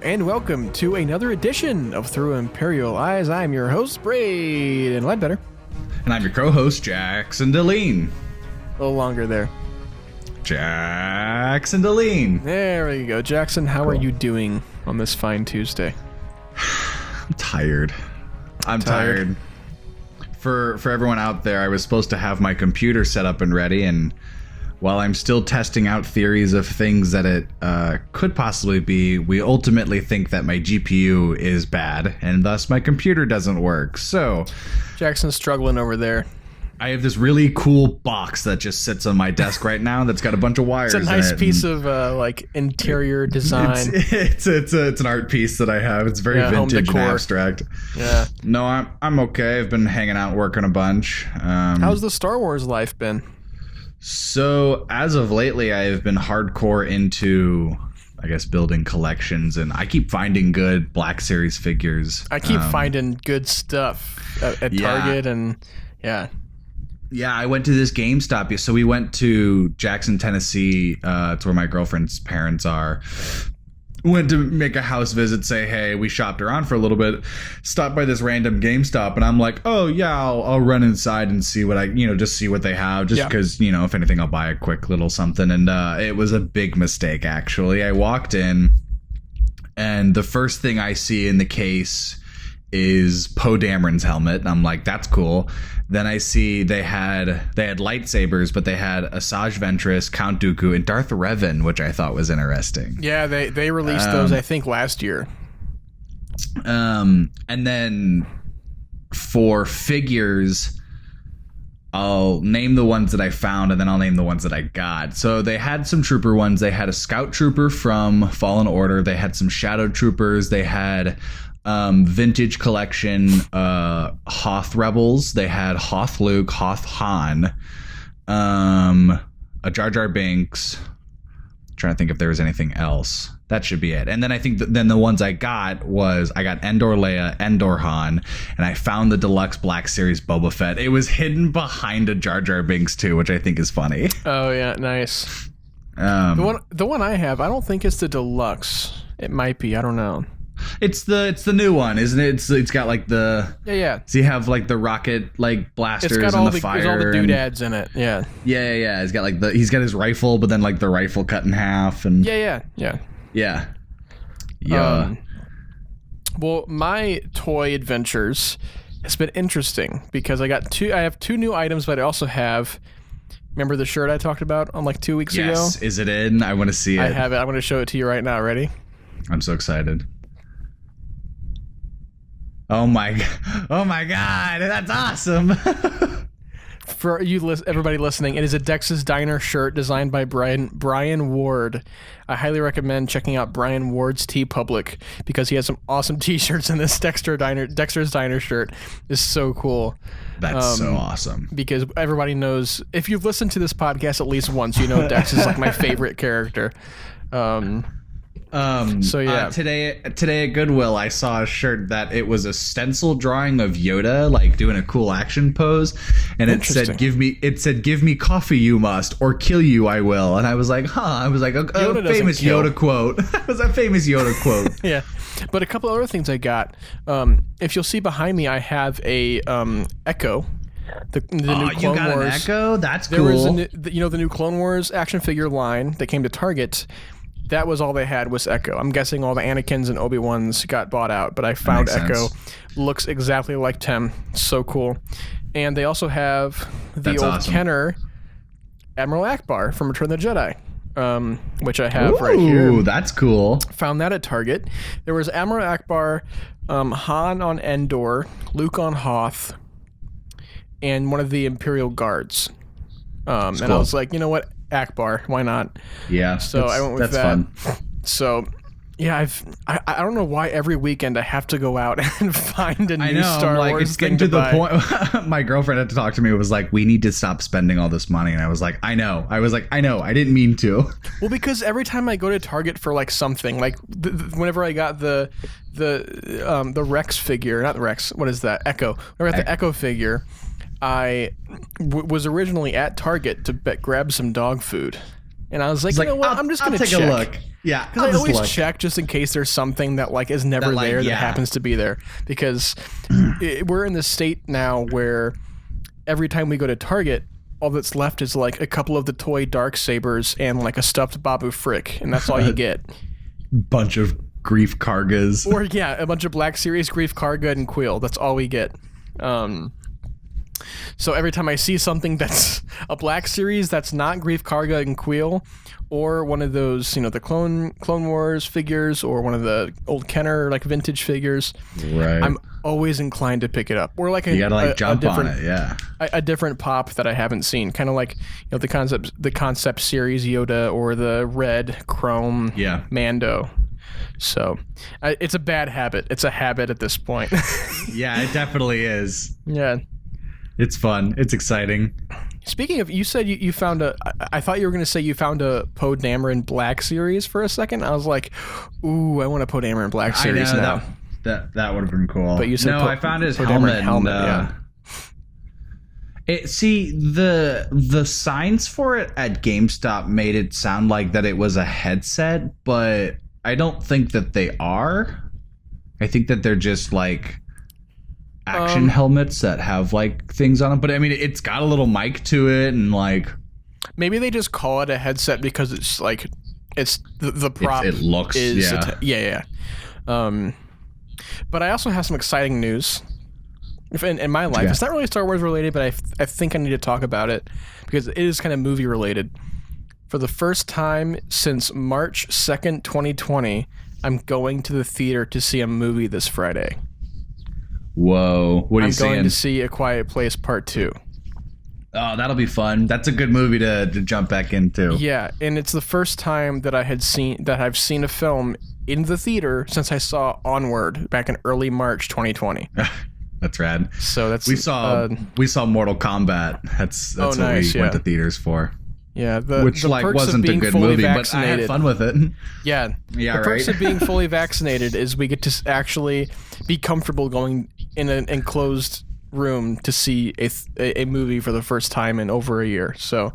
and welcome to another edition of Through Imperial Eyes. I'm your host, Braydon Leadbetter. And I'm your co-host, Jackson Deline. A little longer there. Jackson Deline. There we go. Jackson, how are you doing on this fine Tuesday? I'm tired. I'm tired. For everyone out there, I was supposed to have my computer set up and ready, and while I'm still testing out theories of things that it could possibly be, we ultimately think that my GPU is bad, and thus my computer doesn't work. So Jackson's struggling over there. I have this really cool box that just sits on my desk right now that's got a bunch of wires in it. It's a nice piece of like interior design. It's an art piece that I have. It's very vintage and abstract. Yeah. No, I'm okay. I've been hanging out, working a bunch. How's the Star Wars life been? So as of lately, I have been hardcore into, I guess, building collections, and I keep finding good Black Series figures. I keep finding good stuff at Target, and yeah. Yeah, I went to this GameStop. So we went to Jackson, Tennessee. It's where my girlfriend's parents are. Went to make a house visit, say, hey, we shopped around for a little bit, stopped by this random GameStop, and I'm like, oh, yeah, I'll run inside and see what just see what they have, just because, if anything, I'll buy a quick little something. And it was a big mistake, actually. I walked in, and the first thing I see in the case is Poe Dameron's helmet, and I'm like, that's cool. Then I see they had lightsabers, but they had Asajj Ventress, Count Dooku, and Darth Revan, which I thought was interesting. Yeah, they released those, I think, last year. And then for figures, I'll name the ones that I found, and then I'll name the ones that I got. So they had some trooper ones. They had a Scout Trooper from Fallen Order. They had some Shadow Troopers. They had vintage collection Hoth Rebels. They had Hoth Luke, Hoth Han, a Jar Jar Binks. I'm trying to think if there was anything else. That should be it. And then I think then the ones I got Endor Leia, Endor Han, and I found the deluxe Black Series Boba Fett. It was hidden behind a Jar Jar Binks too, which I think is funny. Oh yeah, nice. The one I have, I don't think it's the deluxe. It might be. I don't know. It's the new one, isn't it? It's got like the yeah. So you have like the rocket like blasters it's got and all the fire. There's all the doodads in it. Yeah. Yeah. He's got his rifle, but then like the rifle cut in half and yeah. Well, my toy adventures has been interesting because I have two new items, but I also have. Remember the shirt I talked about on like 2 weeks ago? Yes. Is it in? I want to see it. I have it. I'm going to show it to you right now. Ready? I'm so excited. Oh my God, that's awesome. For you, everybody listening, it is a Dex's Diner shirt designed by Brian Ward. I highly recommend checking out Brian Ward's TeePublic because he has some awesome t-shirts, and this Dexter's Diner shirt is so cool. That's so awesome. Because everybody knows, if you've listened to this podcast at least once, you know Dex is like my favorite character. So yeah, today at Goodwill I saw a shirt that it was a stencil drawing of Yoda like doing a cool action pose, and it said give me coffee you must, or kill you I will. And I was like, a famous Yoda quote. It was a famous Yoda quote. Yeah, but a couple other things I got. If you'll see behind me, I have a Echo. The new Clone you got Wars. an Echo? That's cool. There was the new Clone Wars action figure line that came to Target. That was all they had was Echo. I'm guessing all the Anakins and Obi-Wans got bought out, but I found Echo. Looks exactly like Tem. So cool. And they also have Kenner Admiral Ackbar from Return of the Jedi, which I have right here. Ooh, that's cool. Found that at Target. There was Admiral Ackbar, Han on Endor, Luke on Hoth, and one of the Imperial Guards. And I was like, you know what? Ackbar, why not? Yeah, so I went with that. Fun. So yeah, I don't know why every weekend I have to go out and find a new Star Wars it's getting thing to the buy. point. My girlfriend had to talk to me. It was like, we need to stop spending all this money, and I was like, I know. I didn't mean to. Well, because every time I go to Target for like something, like whenever I got the Rex figure, not the Rex, what is that? Echo. Whenever I got the Echo figure, I was originally at Target to grab some dog food, and I was like, you know what? I'm just gonna take check. a look. Yeah, because I always check just in case there's something that like is never there that happens to be there. Because we're in this state now where every time we go to Target, all that's left is like a couple of the toy Darksabers and like a stuffed Babu Frick, and that's all you get. Bunch of Grief Kargas. Or a bunch of Black Series, Grief Karga, and Quill. That's all we get. So every time I see something that's a Black Series that's not Grief Karga and Quill, or one of those, the Clone Wars figures, or one of the old Kenner like vintage figures, right, I'm always inclined to pick it up. Or like you gotta jump on it, a different pop that I haven't seen, kind of like the concept series Yoda or the red Chrome Mando. So it's a bad habit. It's a habit at this point. Yeah, it definitely is. Yeah. It's fun. It's exciting. Speaking of, you said you found I thought you were going to say you found a Poe Dameron Black Series for a second. I was like, ooh, I want a Poe Dameron Black Series now. That would have been cool. But you said I found his helmet. Yeah. The signs for it at GameStop made it sound like that it was a headset, but I don't think that they are. I think that they're just like action helmets that have like things on them. But I mean, it's got a little mic to it, and like maybe they just call it a headset because it's like it's the prop. It looks But I also have some exciting news in my life. It's not really Star Wars related, but I think I need to talk about it because it is kind of movie related. For the first time since March 2nd, 2020, I'm going to the theater to see a movie this Friday. Whoa. What are you seeing? I'm going to see A Quiet Place Part 2. Oh, that'll be fun. That's a good movie to jump back into. Yeah, and it's the first time that I've seen a film in the theater since I saw Onward back in early March 2020. That's rad. So that's we saw Mortal Kombat. That's what we went to theaters for. Yeah, which the perks wasn't of being a good fully movie, vaccinated. but I had fun with it. Yeah, the perks of being fully vaccinated is we get to actually be comfortable going in an enclosed room to see a movie for the first time in over a year. So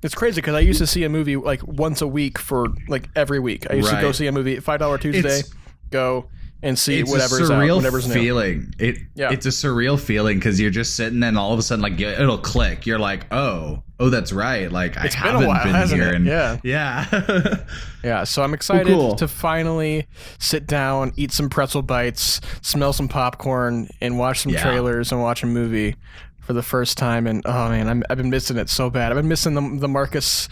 it's crazy because I used to see a movie like once a week for like every week. I used to go see a movie $5 Tuesday, go and see whatever's out, whatever's feeling. New. It's a surreal feeling because you're just sitting and all of a sudden like it'll click. You're like, oh, that's right. Like it's I haven't been a while, been here. And yeah. Yeah. So I'm excited to finally sit down, eat some pretzel bites, smell some popcorn, and watch some trailers and watch a movie for the first time. And oh man, I've been missing it so bad. I've been missing the Marcus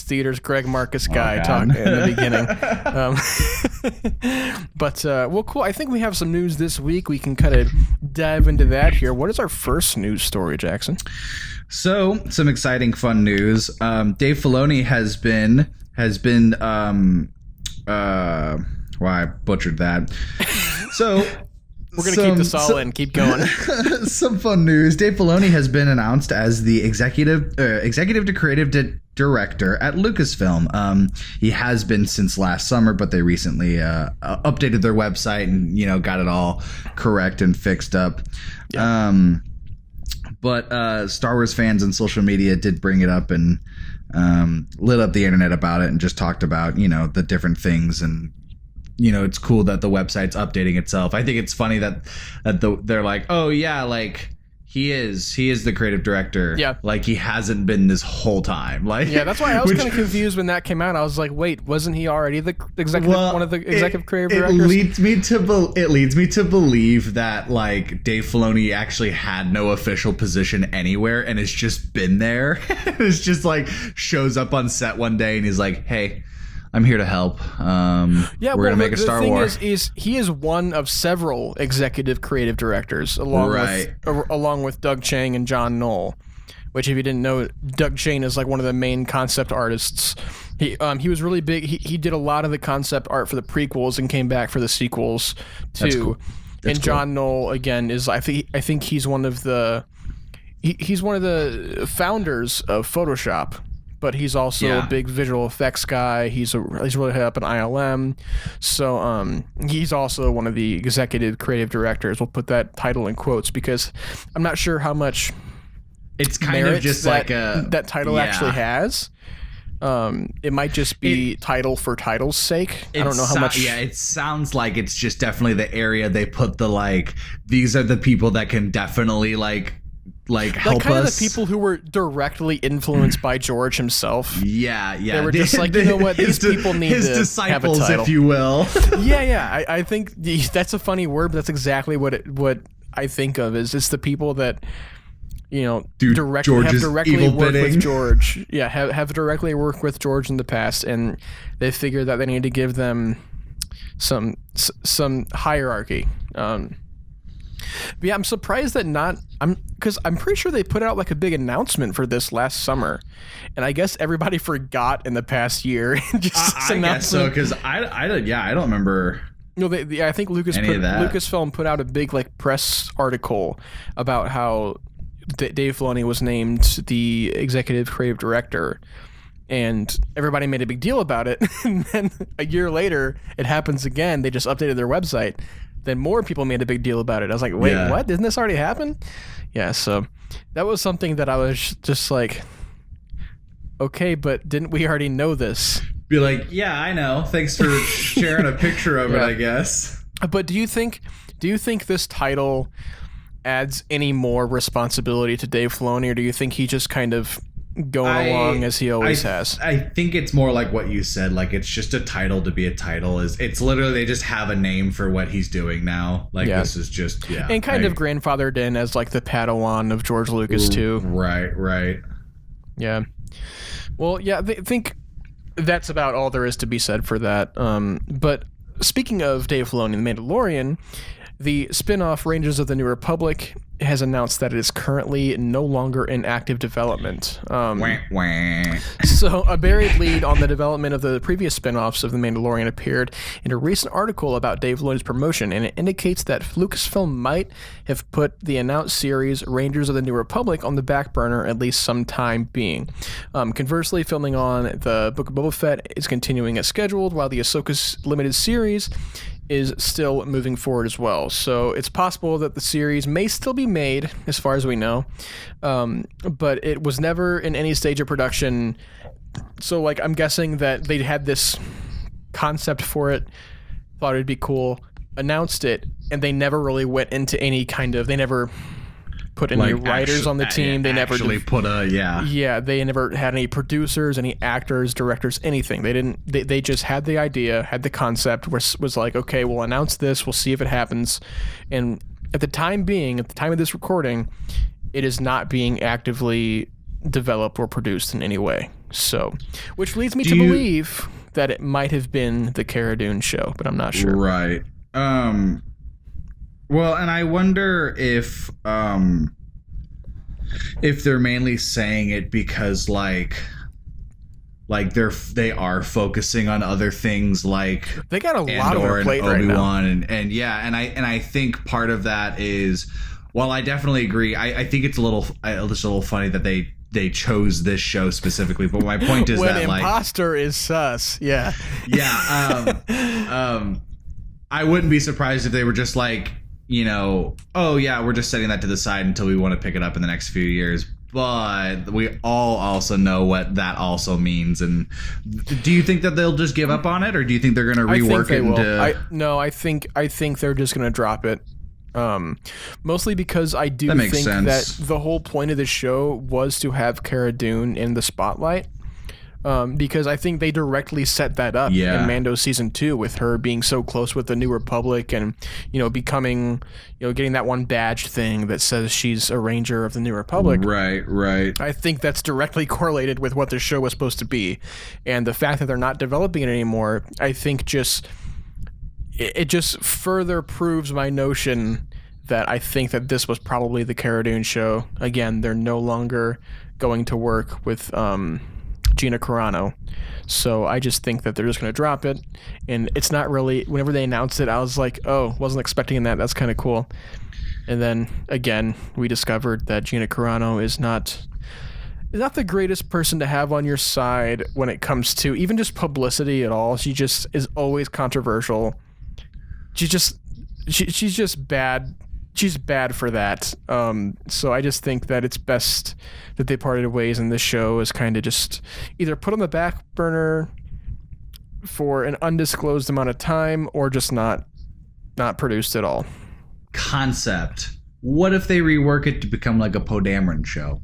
Theaters, Greg Marcus guy talking in the beginning. But well, cool. I think we have some news this week. We can kind of dive into that here. What is our first news story, Jackson? So, some exciting, fun news. Dave Filoni has been. I butchered that. So. We're going to keep this all in. Keep going. Some fun news. Dave Filoni has been announced as the executive to creative director at Lucasfilm. He has been since last summer, but they recently updated their website and, got it all correct and fixed up. Yeah. But Star Wars fans and social media did bring it up and lit up the internet about it and just talked about, the different things and it's cool that the website's updating itself. I think it's funny that they're like, oh yeah, like he is the creative director. Yeah, like he hasn't been this whole time. Like yeah, that's why I was kind of confused when that came out. I was like, wait, wasn't he already the executive one of the executive creative directors? It leads me to believe that like Dave Filoni actually had no official position anywhere and has just been there. It's just like shows up on set one day and he's like, hey, I'm here to help. We're gonna make a Star Wars. The thing is he is one of several executive creative directors, along with Doug Chiang and John Knoll. Which, if you didn't know, Doug Chiang is like one of the main concept artists. He was really big. He did a lot of the concept art for the prequels and came back for the sequels too. That's cool. And John Knoll again is I think he's one of the founders of Photoshop. But he's also a big visual effects guy. He's really high up in ILM. So he's also one of the executive creative directors. We'll put that title in quotes because I'm not sure how much it's kind of just like that title actually has. It might just be title for title's sake. I don't know how much. Yeah, it sounds like it's just definitely the area they put the like. These are the people that can definitely like help kind us. Of the people who were directly influenced by George himself. Yeah. They were just like, you know what, these people need his to disciples, have a title. if you will. Yeah. I think that's a funny word, but that's exactly what I think of. Is it's the people that, you know, have directly worked with George. Yeah, have directly worked with George in the past, and they figure that they need to give them some hierarchy. But yeah, I'm surprised that because I'm pretty sure they put out like a big announcement for this last summer, and I guess everybody forgot in the past year. I guess so, because I don't remember. No, I think Lucasfilm put out a big like press article about how Dave Filoni was named the executive creative director, and everybody made a big deal about it. And then a year later, it happens again. They just updated their website. Then more people made a big deal about it. I was like, wait, what? Didn't this already happen? Yeah, so that was something that I was just like, okay, but didn't we already know this? Be like, yeah, I know. Thanks for sharing a picture of it, I guess. But do you think this title adds any more responsibility to Dave Filoni, or do you think he just kind of going along as he always has? I think it's more like what you said. Like, it's just a title to be a title. It's literally they just have a name for what he's doing now. Like, this is just and kind of grandfathered in as like the Padawan of George Lucas too. Right. Yeah. Well, yeah. I think that's about all there is to be said for that. But speaking of Dave Filoni and The Mandalorian, the spin-off Rangers of the New Republic has announced that it is currently no longer in active development. So a buried lead on the development of the previous spin-offs of The Mandalorian appeared in a recent article about Dave Filoni's promotion, and it indicates that Lucasfilm might have put the announced series Rangers of the New Republic on the back burner at least some time being. Conversely, filming on the Book of Boba Fett is continuing as scheduled, while the Ahsoka limited series is still moving forward as well. So it's possible that the series may still be made, as far as we know, but it was never in any stage of production. So, like, I'm guessing that they had this concept for it, thought it'd be cool, announced it, and they never really went into any kind of... They never put any writers on the team. They never they never had any producers, any actors, directors, anything. They didn't. They just had the idea, had the concept, was like, okay, we'll announce this, we'll see if it happens. And at the time of this recording, it is not being actively developed or produced in any way. So, which leads me to believe that it might have been the Cara Dune show, but I'm not sure. Right. Well, and I wonder if they're mainly saying it because they are focusing on other things, like they got a lot on their plate right now. And I think part of that is, while I definitely agree, I think it's a little funny that they chose this show specifically. But my point is when that imposter is sus, yeah. I wouldn't be surprised if they were just like, you know, oh yeah, we're just setting that to the side until we want to pick it up in the next few years. But we all also know what that also means. And do you think that they'll just give up on it, or do you think they're going to rework it? I think they're just going to drop it. Mostly because I do think that the whole point of the show was to have Cara Dune in the spotlight. Because I think they directly set that up in Mando season 2 with her being so close with the New Republic and, you know, becoming, you know, getting that one badge thing that says she's a Ranger of the New Republic. Right. I think that's directly correlated with what the show was supposed to be. And the fact that they're not developing it anymore, I think it just further proves my notion that I think that this was probably the Cara Dune show. Again, they're no longer going to work with Gina Carano, so I just think that they're just going to drop it. And it's not really, whenever they announced it, I was like, oh, wasn't expecting that, that's kind of cool. And then again, we discovered that Gina Carano is not the greatest person to have on your side when it comes to even just publicity at all. She just is always controversial. She's just bad. she's bad for that. So I just think that it's best that they parted ways, and this show is kind of just either put on the back burner for an undisclosed amount of time, or just not produced at all. Concept. What if they rework it to become like a Poe Dameron show?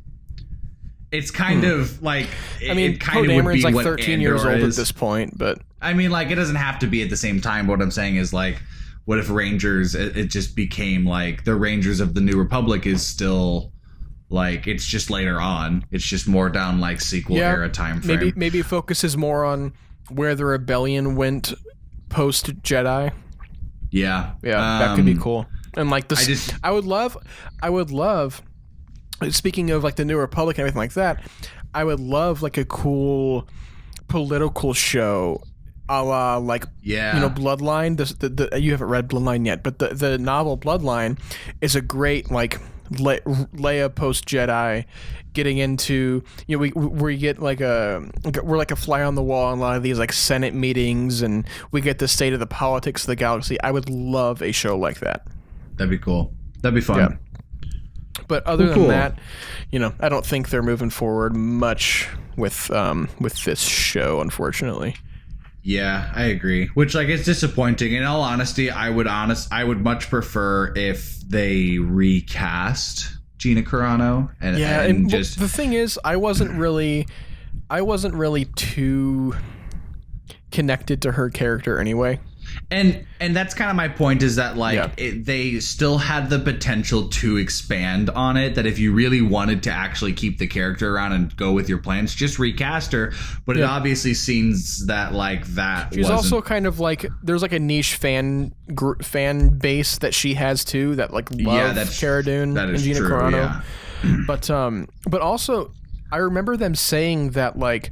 It's kind of like, I mean, Poe Dameron's like 13 years old at this point, but I mean, like, it doesn't have to be at the same time. But what I'm saying is, like, what if Rangers, it just became like the Rangers of the New Republic is still like, it's just later on. It's just more down like sequel era time frame. Maybe it focuses more on where the rebellion went post Jedi. Yeah. That could be cool. And like this, I would love. Speaking of like the New Republic and everything like that, I would love like a cool political show, a la like Bloodline. You haven't read Bloodline yet, but the novel Bloodline is a great like Leia post Jedi getting into, we get like we're like a fly on the wall in a lot of these like Senate meetings, and we get the state of the politics of the galaxy. I would love a show like that. That'd be cool. That'd be fun. Yeah. But other than that, I don't think they're moving forward much with this show, unfortunately. Yeah, I agree. Which, like, it's disappointing. In all honesty, I would much prefer if they recast Gina Carano and just. The thing is, I wasn't really too connected to her character anyway. And that's kind of my point, is that like they still had the potential to expand on it, that if you really wanted to actually keep the character around and go with your plans, just recast her. But it obviously seems that like that she's also kind of like, there's like a niche fan base that she has too, that like love Cara Dune and Gina Carano. Yeah. But also I remember them saying that like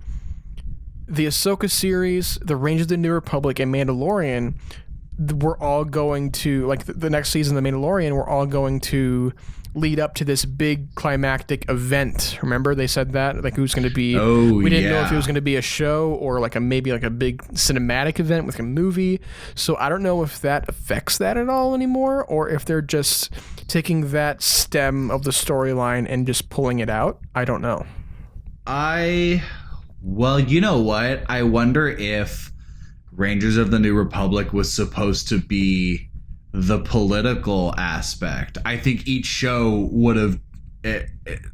the Ahsoka series, the Rangers of the New Republic, and Mandalorian, we're all going to, like, the next season of The Mandalorian, we're all going to lead up to this big climactic event. Remember they said that? Like, it was going to be... we didn't know if it was going to be a show or like maybe like a big cinematic event with a movie. So I don't know if that affects that at all anymore, or if they're just taking that stem of the storyline and just pulling it out. I don't know. Well, you know what? I wonder if Rangers of the New Republic was supposed to be the political aspect. I think each show would have...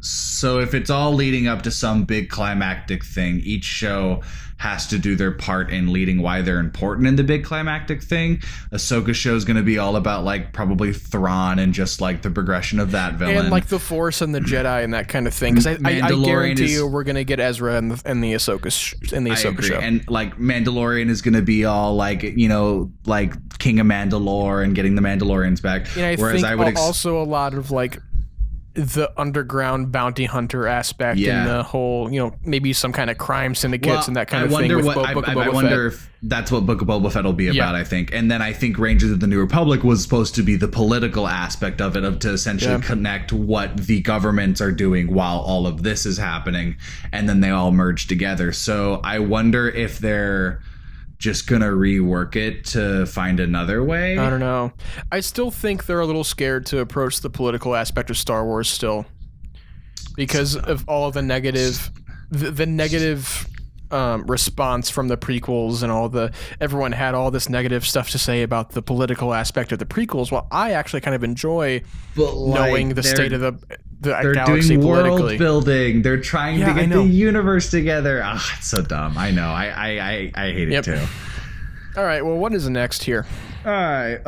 So if it's all leading up to some big climactic thing, each show has to do their part in leading why they're important in the big climactic thing. Ahsoka show is going to be all about like probably Thrawn and just like the progression of that villain, and like the Force and the Jedi and that kind of thing. Because I guarantee you we're going to get Ezra in the Ahsoka show. And like Mandalorian is going to be all like, like King of Mandalore and getting the Mandalorians back. And whereas I would also a lot of like the underground bounty hunter aspect and the whole, maybe some kind of crime syndicates and that kind of thing. I wonder if that's what Book of Boba Fett will be about, I think. And then I think Rangers of the New Republic was supposed to be the political aspect of it, to essentially connect what the governments are doing while all of this is happening. And then they all merge together. So I wonder if they're just gonna rework it to find another way. I don't know. I still think they're a little scared to approach the political aspect of Star Wars still, because of all the negative, the negative response from the prequels and everyone had all this negative stuff to say about the political aspect of the prequels. Well, I actually kind of enjoy knowing the state of the galaxy doing politically. World building. They're trying to get the universe together. It's so dumb. I know. I hate it too. All right. Well, what is next here? All right.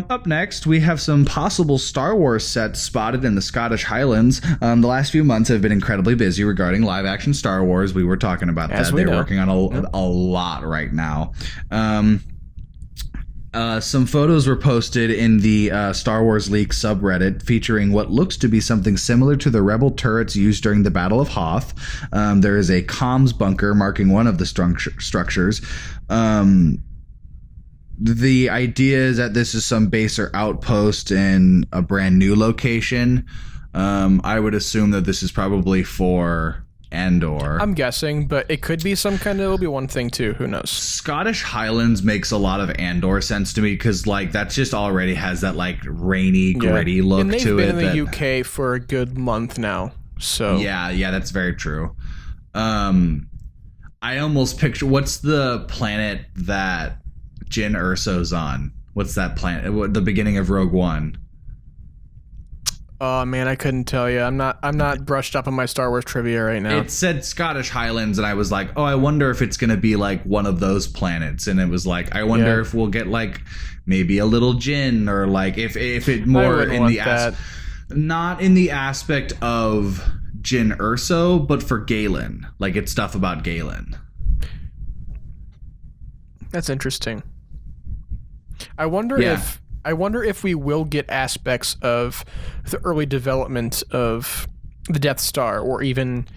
Up next, we have some possible Star Wars sets spotted in the Scottish Highlands. The last few months have been incredibly busy regarding live-action Star Wars. We were talking about that. They're working on a lot right now. Some photos were posted in the Star Wars Leak subreddit featuring what looks to be something similar to the Rebel turrets used during the Battle of Hoth. There is a comms bunker marking one of the structures. The idea is that this is some base or outpost in a brand new location. I would assume that this is probably for Andor. I'm guessing, but it could be some kind of Obi-Wan thing too. Who knows? Scottish Highlands makes a lot of Andor sense to me because like that just already has that like rainy, gritty look and they've to been it. in the UK for a good month now, so yeah, that's very true. I almost picture what's the planet that Jyn Erso's on? What's that planet? The beginning of Rogue One. Oh man, I couldn't tell you. I'm not brushed up on my Star Wars trivia right now. It said Scottish Highlands, and I was like, oh, I wonder if it's gonna be like one of those planets. And it was like, I wonder if we'll get like maybe a little Jyn, or like if it more in the not in the aspect of Jyn Erso, but for Galen, like it's stuff about Galen. That's interesting. I wonder if we will get aspects of the early development of the Death Star, or even,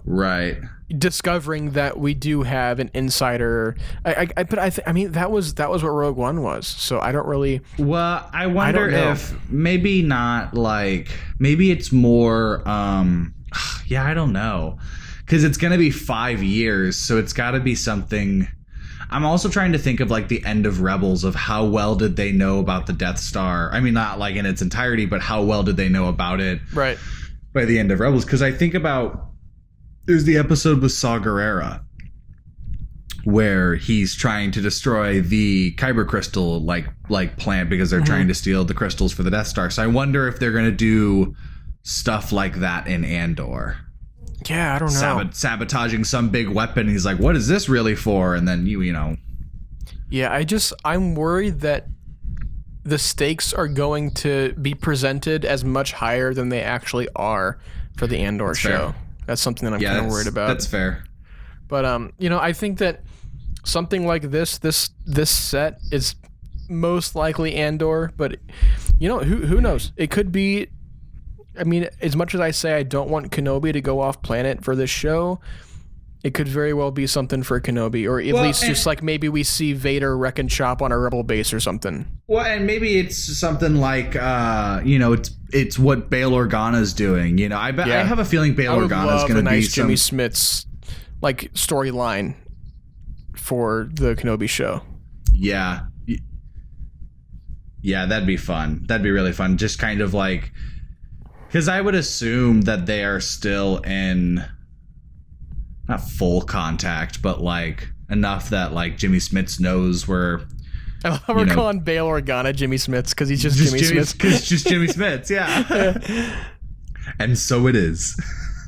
right, discovering that we do have an insider. I mean that was what Rogue One was. So I don't really. Well, I wonder if maybe not like maybe it's more. Yeah, I don't know, because it's gonna be 5 years, so it's got to be something. I'm also trying to think of like the end of Rebels, of how well did they know about the Death Star? I mean, not like in its entirety, but how well did they know about it right by the end of Rebels? Because I think about there's the episode with Saw Gerrera where he's trying to destroy the Kyber crystal like plant because they're trying to steal the crystals for the Death Star. So I wonder if they're gonna do stuff like that in Andor. Yeah, I don't know. Sabotaging some big weapon. He's like, what is this really for? And then you know. Yeah, I'm worried that the stakes are going to be presented as much higher than they actually are for the Andor show. That's something that I'm kind of worried about. That's fair. But I think that something like this set is most likely Andor, but who knows? It could be. I mean, as much as I say I don't want Kenobi to go off planet for this show, it could very well be something for Kenobi, or at least just like maybe we see Vader wreck and chop on a rebel base or something. Well, and maybe it's something like it's what Bail Organa's doing. I have a feeling Bail Organa's going to be some Jimmy Smits like storyline for the Kenobi show. Yeah, that'd be fun. That'd be really fun. Just kind of like. Because I would assume that they are still in, not full contact, but like enough that like Jimmy Smits knows where. I love how we're calling Bail Organa Jimmy Smits because he's just Jimmy Smits. Because just Jimmy Smits, yeah. And so it is.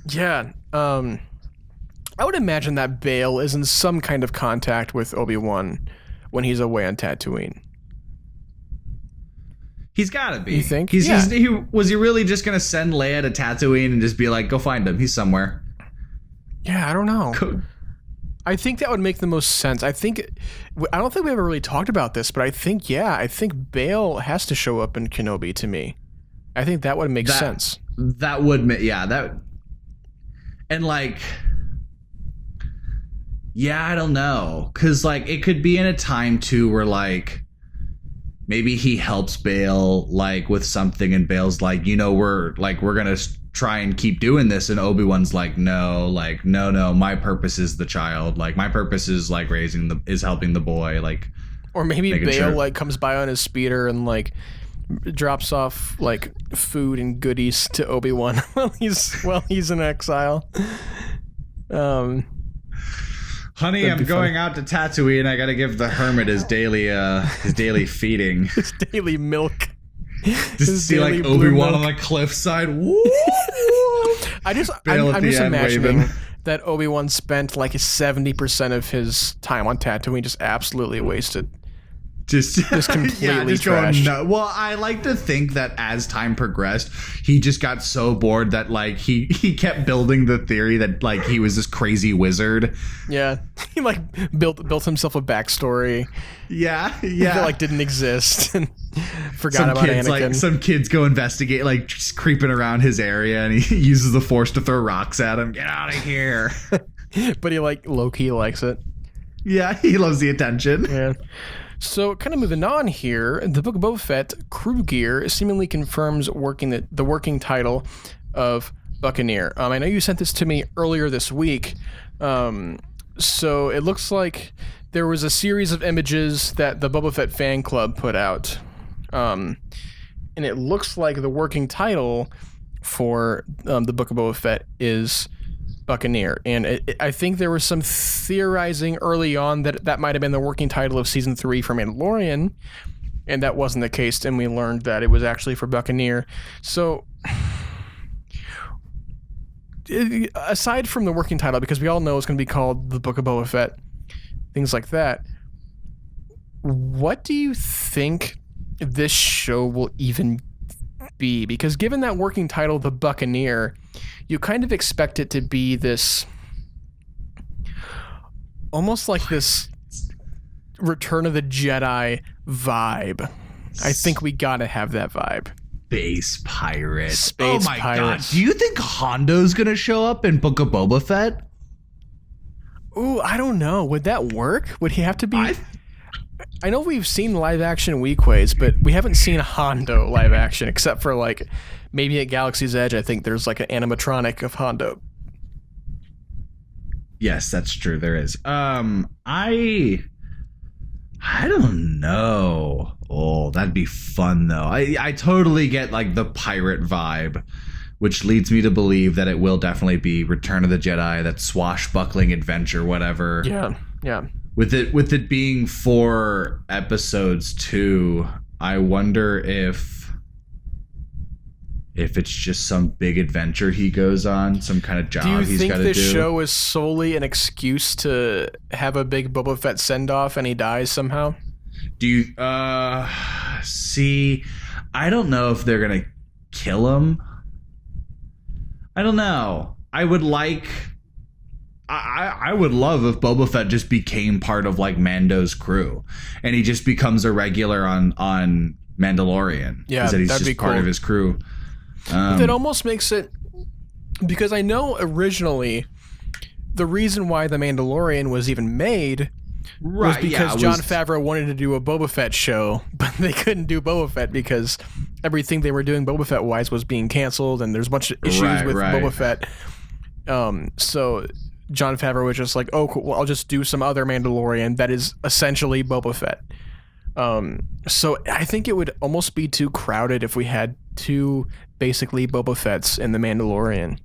Yeah. I would imagine that Bail is in some kind of contact with Obi-Wan when he's away on Tatooine. He's got to be. You think? Was he really just going to send Leia to Tatooine and just be like, go find him? He's somewhere. Yeah, I don't know. I think that would make the most sense. I don't think we ever really talked about this, but I think Bail has to show up in Kenobi to me. I think that would make sense. That would, that. And like, yeah, I don't know. Because like, it could be in a time too where like, maybe he helps Bail like with something, and Bail's like, we're gonna try and keep doing this, and Obi-Wan's like, no, my purpose is the child, like my purpose is like helping the boy, like. Or maybe Bail like comes by on his speeder and like drops off like food and goodies to Obi-Wan while he's in exile. Honey, I'm going out to Tatooine. I gotta give the hermit his daily feeding. His daily milk. Just see like Obi-Wan on the cliffside. Woo! I'm just imagining that Obi-Wan spent like 70% of his time on Tatooine just absolutely wasted. Just completely trashed. Well, I like to think that as time progressed, he just got so bored that like he kept building the theory that like he was this crazy wizard. Yeah, he like built himself a backstory. Yeah, that like didn't exist and forgot about Anakin. Like some kids go investigate, like just creeping around his area, and he uses the Force to throw rocks at him. Get out of here! But he like low-key likes it. Yeah, he loves the attention. Yeah. So, kind of moving on here, the Book of Boba Fett Crew Gear seemingly confirms the working title of Buccaneer. I know you sent this to me earlier this week. So it looks like there was a series of images that the Boba Fett fan club put out. And it looks like the working title for the Book of Boba Fett is Buccaneer. And I think there was some theorizing early on that might have been the working title of Season 3 for Mandalorian. And that wasn't the case. And we learned that it was actually for Buccaneer. So aside from the working title, because we all know it's going to be called the Book of Boba Fett, things like that, what do you think this show will even be? Because given that working title, the Buccaneer, you kind of expect it to be this, almost like this Return of the Jedi vibe. I think we gotta have that vibe. Space pirate. Space oh my pirate. god! Do you think Hondo's gonna show up in Book of Boba Fett? Ooh, I don't know. Would that work? Would he have to be? I know we've seen live action Weequays, but we haven't seen Hondo live action except for like maybe at Galaxy's Edge. I think there's like an animatronic of Hondo. Yes, that's true. There is. I don't know. Oh, that'd be fun though. I totally get like the pirate vibe, which leads me to believe that it will definitely be Return of the Jedi, that swashbuckling adventure, whatever. Yeah, yeah. With it being 4 episodes too, I wonder if it's just some big adventure he goes on, some kind of job he's got to do. Do you think this show is solely an excuse to have a big Boba Fett send-off and he dies somehow? Do you see? I don't know if they're gonna kill him. I don't know. I would like. I would love if Boba Fett just became part of like Mando's crew, and he just becomes a regular on Mandalorian. Yeah, that he's that'd just be part cool. of his crew. That almost makes it, because I know originally the reason why The Mandalorian was even made was because Jon Favreau wanted to do a Boba Fett show, but they couldn't do Boba Fett because everything they were doing Boba Fett wise was being canceled, and there's a bunch of issues with Boba Fett. So Jon Favreau was just like, oh, cool, well, I'll just do some other Mandalorian that is essentially Boba Fett. So I think it would almost be too crowded if we had 2 basically Boba Fetts in The Mandalorian.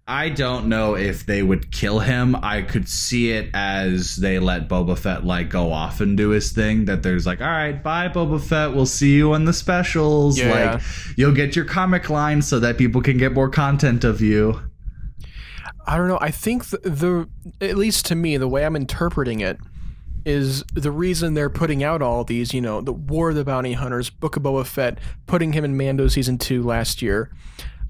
I don't know if they would kill him. I could see it as they let Boba Fett like go off and do his thing. That there's like, all right, bye Boba Fett. We'll see you on the specials. Yeah. Like you'll get your comic line so that people can get more content of you. I don't know. I think the at least to me, the way I'm interpreting it is the reason they're putting out all these, you know, the War of the Bounty Hunters, Book of Boba Fett, putting him in Mando Season 2 last year.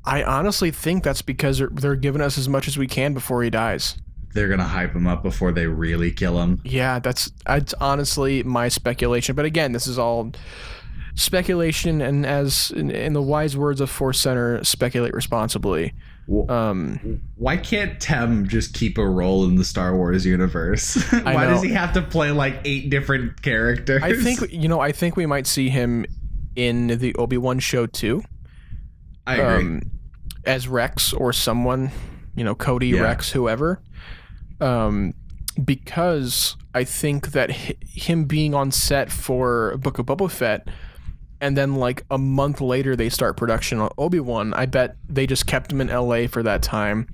I honestly think that's because they're giving us as much as we can before he dies. They're going to hype him up before they really kill him. Yeah, that's honestly my speculation. But again, this is all speculation, and as in the wise words of Force Center, speculate responsibly. Why can't Tem just keep a role in the Star Wars universe? Why does he have to play like 8 different characters? I think we might see him in the Obi-Wan show too. I agree. As Rex or someone, you know, Cody, Rex, whoever. Because I think that him being on set for Book of Boba Fett, and then like a month later they start production on Obi-Wan, I bet they just kept him in LA for that time.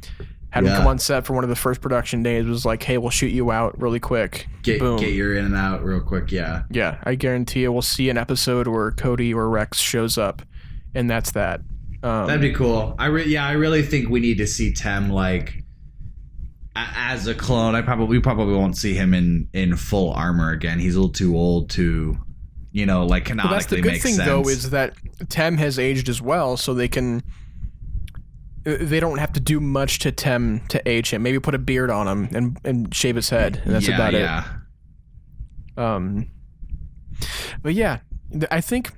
Had him come on set for one of the first production days, was like, hey, we'll shoot you out really quick. Get your in and out real quick, yeah. Yeah, I guarantee you we'll see an episode where Cody or Rex shows up, and that's that. That'd be cool. I really think we need to see Tem like as a clone. We probably won't see him in full armor again. He's a little too old to, you know, like canonically make sense. The good thing though is that Tem has aged as well, so they don't have to do much to Tem to age him. Maybe put a beard on him and shave his head, and that's about it. But yeah, I think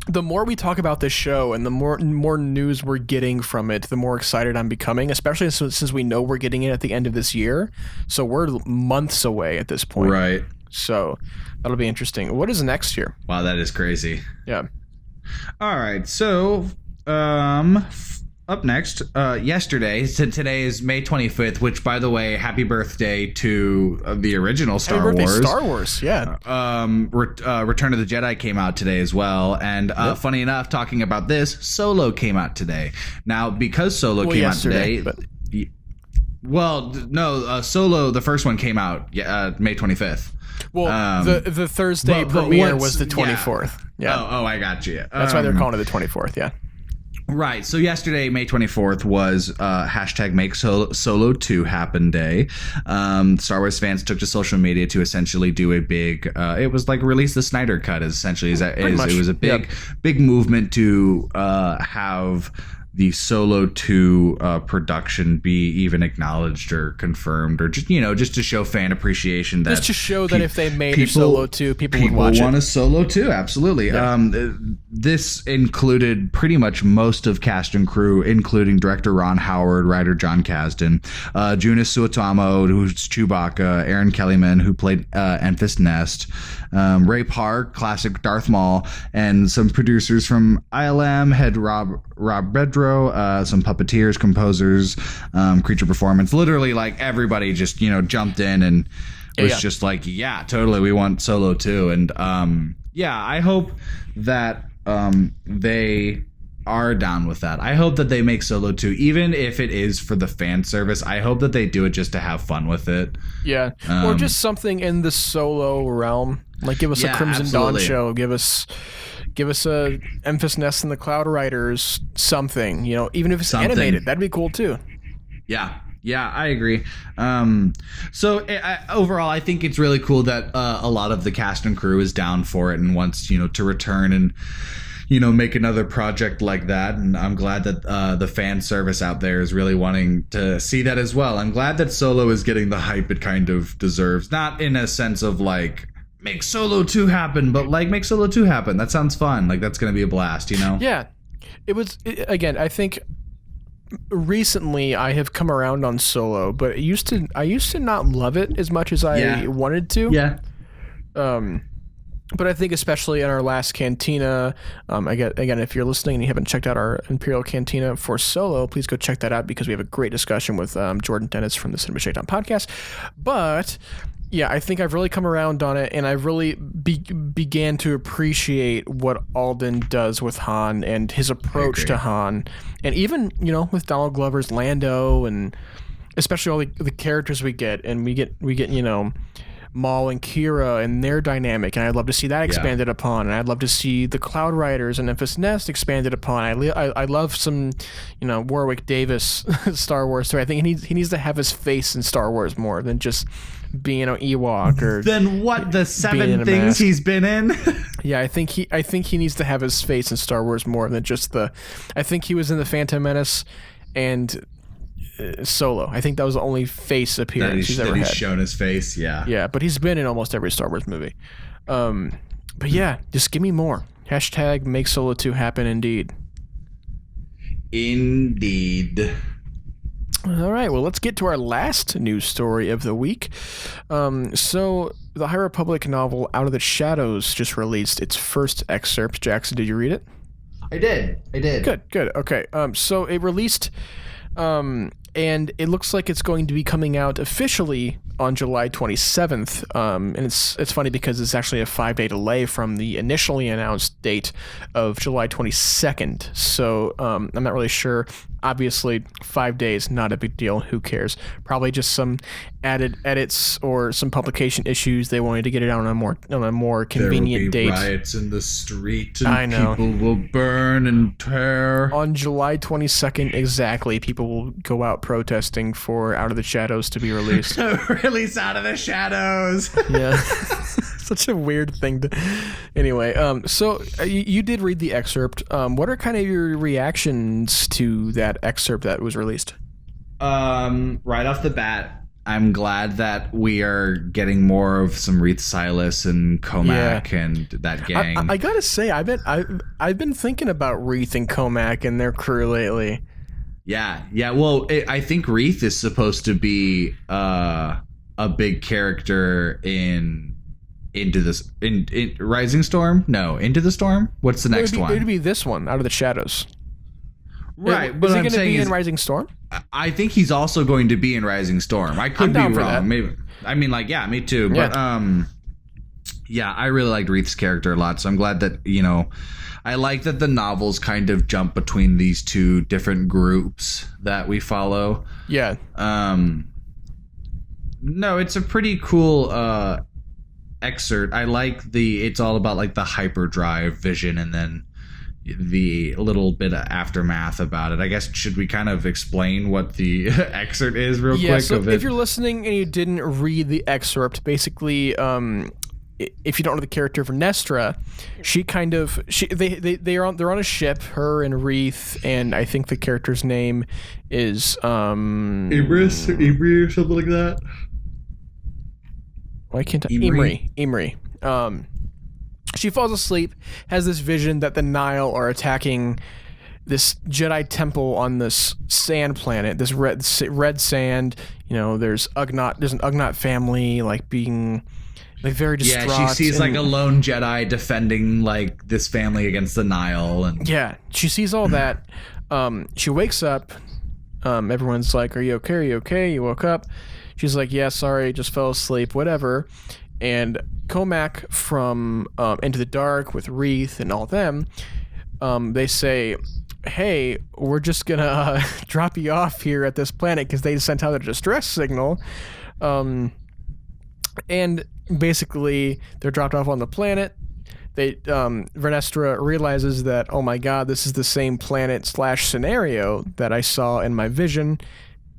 the more we talk about this show and the more news we're getting from it, the more excited I'm becoming, especially since we know we're getting it at the end of this year. So we're months away at this point. Right. So that'll be interesting. What is next year? Wow, that is crazy. Yeah. All right. So up next, yesterday, today is May 25th, which, by the way, happy birthday to the original Star Happy birthday, Wars. Star Wars, yeah. Return of the Jedi came out today as well. And funny enough, talking about this, Solo came out today. Now, because Solo came out today... But... Well, no, Solo, the first one came out May 25th. Well, the Thursday premiere was the 24th. Yeah. Oh, I got you. That's why they're calling it the 24th, yeah. Right. So yesterday, May 24th, was hashtag Make Solo 2 Happen Day. Star Wars fans took to social media to essentially do a big, it was like release the Snyder Cut, essentially. It was a big movement to have the Solo 2 production be even acknowledged or confirmed, or just to show fan appreciation. That just to show that if they made a Solo 2, people would watch it. People want a Solo 2, absolutely. Yeah. This included pretty much most of cast and crew, including director Ron Howard, writer John Kasdan, Joonas Suotamo, who's Chewbacca, Aaron Kellyman, who played Enfys Nest, Ray Park, classic Darth Maul, and some producers from ILM, head Rob Bedro, some puppeteers, composers, creature performance. Literally, like, everybody just jumped in and was just like, yeah, totally, we want Solo 2. And I hope that they are down with that. I hope that they make Solo 2, even if it is for the fan service. I hope that they do it just to have fun with it. Yeah, or just something in the Solo realm. Like, give us a Crimson Dawn show. Give us a Enfys Nest and the Cloud Riders something. Even if it's animated, that'd be cool too. Yeah, I agree. Overall, I think it's really cool that a lot of the cast and crew is down for it and wants to return and make another project like that. And I'm glad that the fan service out there is really wanting to see that as well. I'm glad that Solo is getting the hype it kind of deserves. Not in a sense of like, make Solo 2 happen, but like, make Solo 2 happen. That sounds fun. Like, that's going to be a blast, Yeah. Again, I think recently I have come around on Solo, but I used to not love it as much as I wanted to. Yeah. But I think especially in our last Cantina, again, if you're listening and you haven't checked out our Imperial Cantina for Solo, please go check that out because we have a great discussion with Jordan Dennis from the Cinema Shakedown podcast. But yeah, I think I've really come around on it, and I really began to appreciate what Alden does with Han and his approach to Han, and even with Donald Glover's Lando, and especially all the characters we get, and we get Maul and Kira and their dynamic, and I'd love to see that expanded upon, and I'd love to see the Cloud Riders and Enfys Nest expanded upon. I love some Warwick Davis Star Wars story. I think he needs to have his face in Star Wars more than just being an Ewok or then what the 7 things he's been in. Yeah, I think he needs to have his face in Star Wars more than just I think he was in the Phantom Menace and Solo. I think that was the only face appearance he's ever had. He's shown his face, yeah, but he's been in almost every Star Wars movie. But yeah, just give me more. Hashtag make Solo 2 happen indeed. All right, well, let's get to our last news story of the week. So the High Republic novel Out of the Shadows just released its first excerpt. Jackson, did you read it? I did. Good. Okay. So it released, and it looks like it's going to be coming out officially on July 27th. And it's funny because it's actually a 5-day delay from the initially announced date of July 22nd. So I'm not really sure. Obviously, 5 days, not a big deal. Who cares? Probably just some added edits or some publication issues. They wanted to get it out on a more convenient date. There will be riots in the street, and people will burn and tear. On July 22nd, exactly, people will go out protesting for Out of the Shadows to be released. Release Out of the Shadows. Yeah. Such a weird thing to... Anyway, so you did read the excerpt. What are kind of your reactions to that excerpt that was released? Right off the bat, I'm glad that we are getting more of some Reith Silas and Comac and that gang. I gotta say, I've been thinking about Reith and Comac and their crew lately. Yeah. Well, I think Reith is supposed to be a big character in Rising Storm? No, Into the Storm? What's the next one? It would be this one, Out of the Shadows. Right, but is he I'm going to saying be in is, Rising Storm? I think he's also going to be in Rising Storm. I could be down for that. wrong. Maybe. I mean, like, yeah, me too. But yeah, I really liked Reeth's character a lot. So I'm glad that, you know, I like that the novels kind of jump between these two different groups that we follow. Yeah. No, it's a pretty cool excerpt. I like it's all about like the hyperdrive vision and then the little bit of aftermath about it. I guess, should we kind of explain what the excerpt is real quick? So if you're listening and you didn't read the excerpt, basically, if you don't know the character of Nestra, they're on a ship, her and Reeth, and I think the character's name is Imri or something like that. Why can't I? Imri. She falls asleep, has this vision that the Nile are attacking this Jedi temple on this sand planet, this red sand. You know, there's an Ugnaught family like being like very distraught. Yeah, she sees like a lone Jedi defending like this family against the Nile, and yeah, she sees all that. She wakes up. Everyone's like, "Are you okay? Are you okay?" You woke up. She's like, "Yeah, sorry, just fell asleep, whatever." And Comac from Into the Dark with Reeth and all them, they say, "Hey, we're just gonna drop you off here at this planet because they sent out a distress signal." And basically, they're dropped off on the planet. Vernestra realizes that, oh my god, this is the same planet / scenario that I saw in my vision,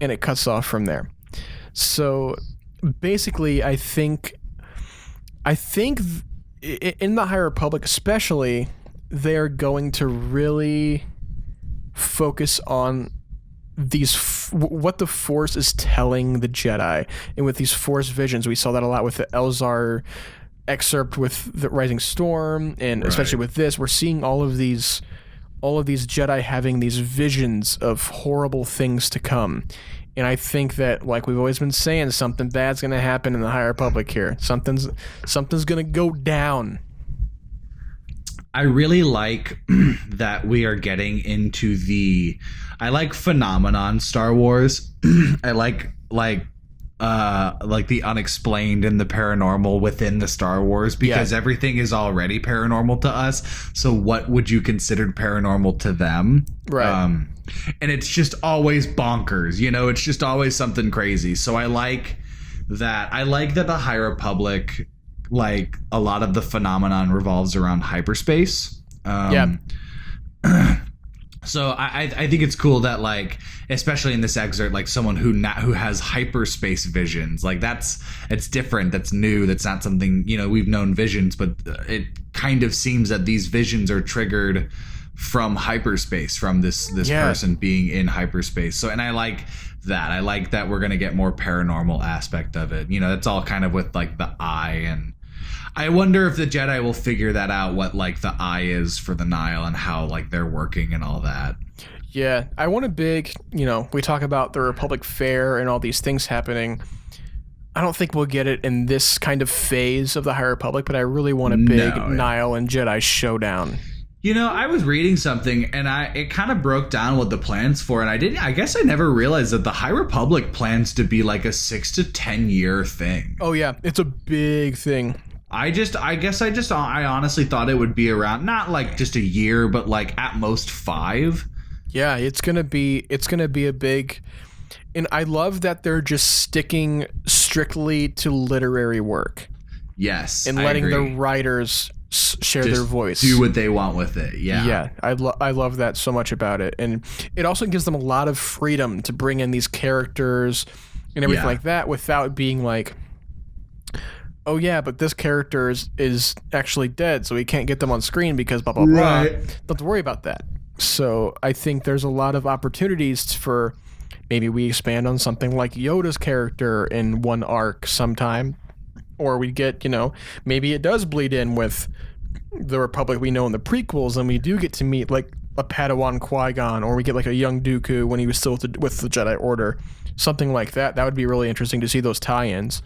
and it cuts off from there. So basically, I think in the High Republic especially, they're going to really focus on what the Force is telling the Jedi. And with these Force visions, we saw that a lot with the Elzar excerpt with the Rising Storm, and especially with this, we're seeing all of these Jedi having these visions of horrible things to come. And I think that, like we've always been saying, something bad's going to happen in the High Republic here. Something's going to go down. I really like that we are getting into I like phenomenon Star Wars. I like the unexplained and the paranormal within the Star Wars, because everything is already paranormal to us. So what would you consider paranormal to them? Right. And it's just always bonkers, you know, it's just always something crazy. So I like that. I like that the High Republic, like a lot of the phenomenon revolves around hyperspace. So I think it's cool that, like, especially in this excerpt, like someone who has hyperspace visions, like it's different, that's new, that's not something, you know, we've known visions, but it kind of seems that these visions are triggered from hyperspace, from this person being in hyperspace. So, and I like that. I like that we're going to get more paranormal aspect of it. You know, that's all kind of with like the eye, and I wonder if the Jedi will figure that out, what like the eye is for the Nile and how like they're working and all that. Yeah, I want a big, you know, we talk about the Republic Fair and all these things happening. I don't think we'll get it in this kind of phase of the High Republic, but I really want a big Nile and Jedi showdown. You know, I was reading something and it kind of broke down what the plans for, and I guess I never realized that the High Republic plans to be like a 6 to 10 year thing. Oh yeah, it's a big thing. I honestly thought it would be around, not like just a year, but like at most 5. Yeah, it's gonna be a big, and I love that they're just sticking strictly to literary work. Yes, and letting the writers share their voice, do what they want with it. Yeah, I love that so much about it, and it also gives them a lot of freedom to bring in these characters and everything like that without being like, oh yeah, but this character is actually dead, so we can't get them on screen because blah blah blah. Don't have to worry about that. So I think there's a lot of opportunities for maybe we expand on something like Yoda's character in one arc sometime, or we get, you know, maybe it does bleed in with the Republic we know in the prequels, and we do get to meet like a Padawan Qui-Gon, or we get like a young Dooku when he was still with the Jedi Order, something like that. That would be really interesting to see those tie-ins.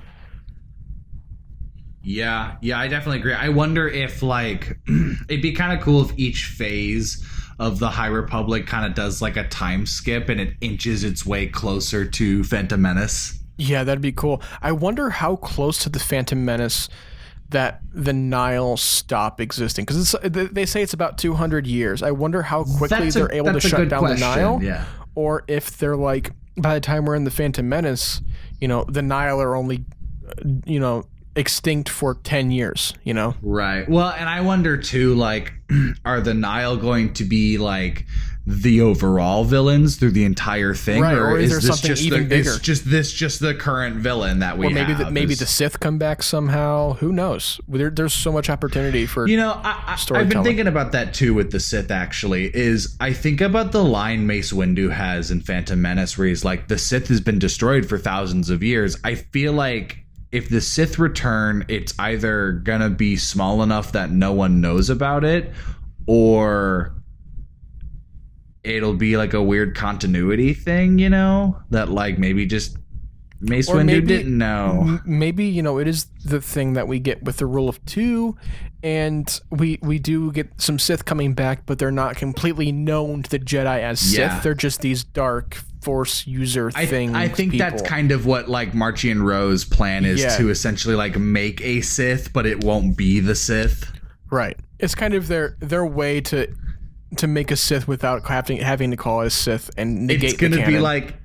Yeah, I definitely agree. I wonder if like it'd be kind of cool if each phase of the High Republic kind of does like a time skip and it inches its way closer to Phantom Menace. Yeah, that'd be cool. I wonder how close to the Phantom Menace that the Nile stop existing, because they say it's about 200 years. I wonder how quickly they're able to shut down the Nile, or if they're like, by the time we're in the Phantom Menace, the Nile are only, extinct for 10 years, Right. Well, and I wonder too, like, are the Nile going to be like the overall villains through the entire thing, right, or is there this something just even bigger? Is just the current villain that we maybe have? Maybe the Sith come back somehow. Who knows? There's so much opportunity for I've been thinking about that too with the Sith. Actually, is I think about the line Mace Windu has in Phantom Menace, where he's like, the Sith has been destroyed for thousands of years. I feel like if the Sith return, it's either gonna be small enough that no one knows about it, or it'll be like a weird continuity thing, that like maybe just Mace Windu didn't know. Maybe, it is the thing that we get with the rule of two, and we do get some Sith coming back, but they're not completely known to the Jedi as Sith. They're just these dark Force user things. I think people. That's kind of what like Marchie and Ro's plan is, to essentially like make a Sith, but it won't be the Sith. Right. It's kind of their way to make a Sith without having to call it a Sith and negate the canon.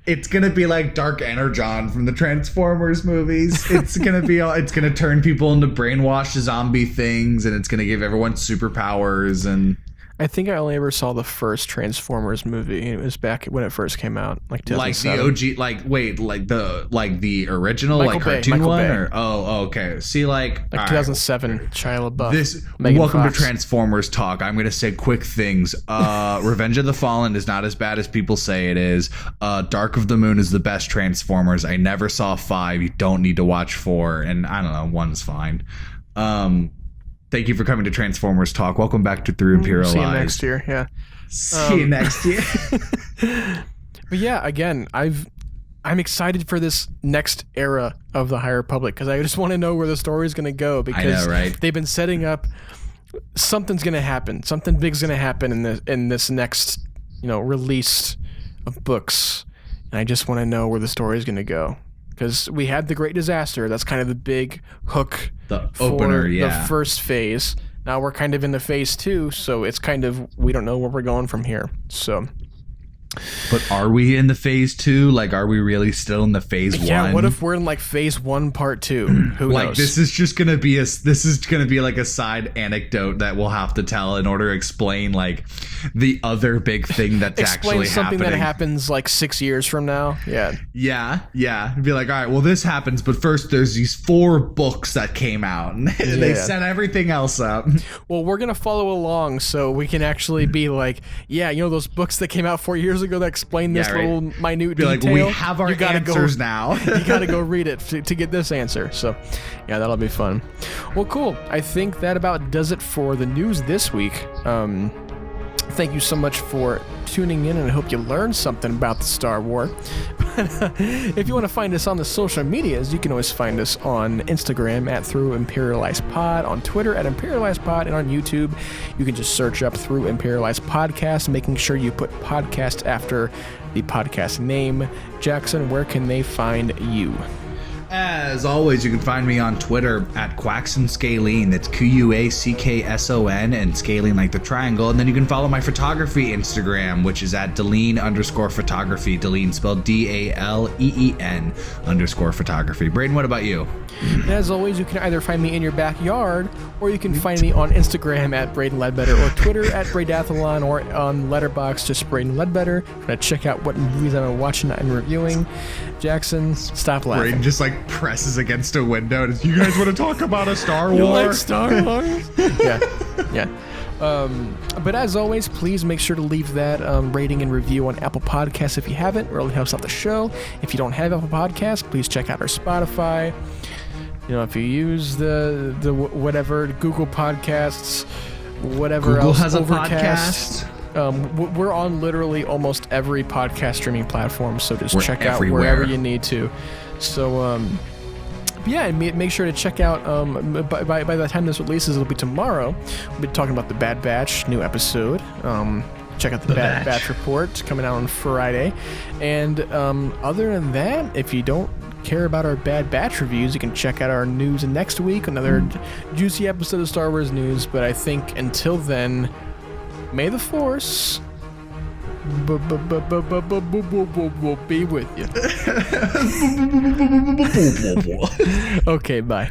It's gonna be like Dark Energon from the Transformers movies. It's gonna turn people into brainwashed zombie things, and it's gonna give everyone superpowers. And I think I only ever saw the first Transformers movie. It was back when it first came out, like 2007. Like the OG, the original, Michael cartoon Bay. one. Or, okay. See, like 2007, Shia LaBeouf. Welcome to Transformers talk. I'm gonna say quick things. Revenge of the Fallen is not as bad as people say it is. Dark of the Moon is the best Transformers. I never saw 5. You don't need to watch 4, and I don't know, 1's fine. Thank you for coming to Transformers Talk. Welcome back to Through Imperial Eyes. See you next year, yeah. See you next year. But yeah, again, I'm excited for this next era of the High Republic, because I just want to know where the story is going to go, because they've been setting up something's going to happen. Something big's going to happen in this next, release of books. And I just want to know where the story is going to go. Because we had the Great Disaster. That's kind of the big hook the opener, the first phase. Now we're kind of in the phase 2, so it's kind of, we don't know where we're going from here. So, but are we in the phase 2? Like, are we really still in the phase 1? Yeah. What if we're in like phase 1, part 2? Who knows? This is just gonna be like a side anecdote that we'll have to tell in order to explain like the other big thing that's actually something happening. That happens like 6 years from now. Yeah. It'd be like, all right, well, this happens, but first there's these 4 books that came out, and they set everything else up. Well, we're gonna follow along, so we can actually be like, those books that came out 4 years ago that explain this little minute detail. Like, we have our answers now. You gotta go read it to get this answer. So, yeah, that'll be fun. Well, cool. I think that about does it for the news this week. Thank you so much for tuning in, and I hope you learned something about the Star Wars. If you want to find us on the social medias, you can always find us on Instagram at Through Imperial Eyes Pod, on Twitter at Imperial Eyes Pod, and on YouTube, you can just search up Through Imperial Eyes Podcast, making sure you put podcast after the podcast name. Jackson, where can they find you? As always, you can find me on Twitter at QuacksonScaleen. That's QUACKSON, and Scalene like the triangle. And then you can follow my photography Instagram, which is at Daleen_photography. Daleen spelled DALEEN_photography. Braydon, what about you? And as always, you can either find me in your backyard, or you can find me on Instagram at braydonleadbetter, or Twitter at braydathlon, or on Letterboxd, just Braydon Leadbetter. I'm going to check out what movies I'm watching and reviewing. Jackson, stop laughing. Braydon just like presses against a window. You guys want to talk about a Star Wars? You like Star Wars? Yeah. But as always, please make sure to leave that rating and review on Apple Podcasts if you haven't. It really helps out the show. If you don't have Apple Podcasts, please check out our Spotify. If you use the whatever, Google Podcasts, whatever Google else, has a Overcast. podcast. We're on literally almost every podcast streaming platform, so just check out everywhere. wherever you need to. So, make sure to check out, by the time this releases, it'll be tomorrow. We'll be talking about The Bad Batch, new episode. check out the Bad Batch Report coming out on Friday. And other than that, if you don't care about our Bad Batch reviews, you can check out our news next week, another juicy episode of Star Wars news. But I think until then, may the Force be with you. Okay, bye.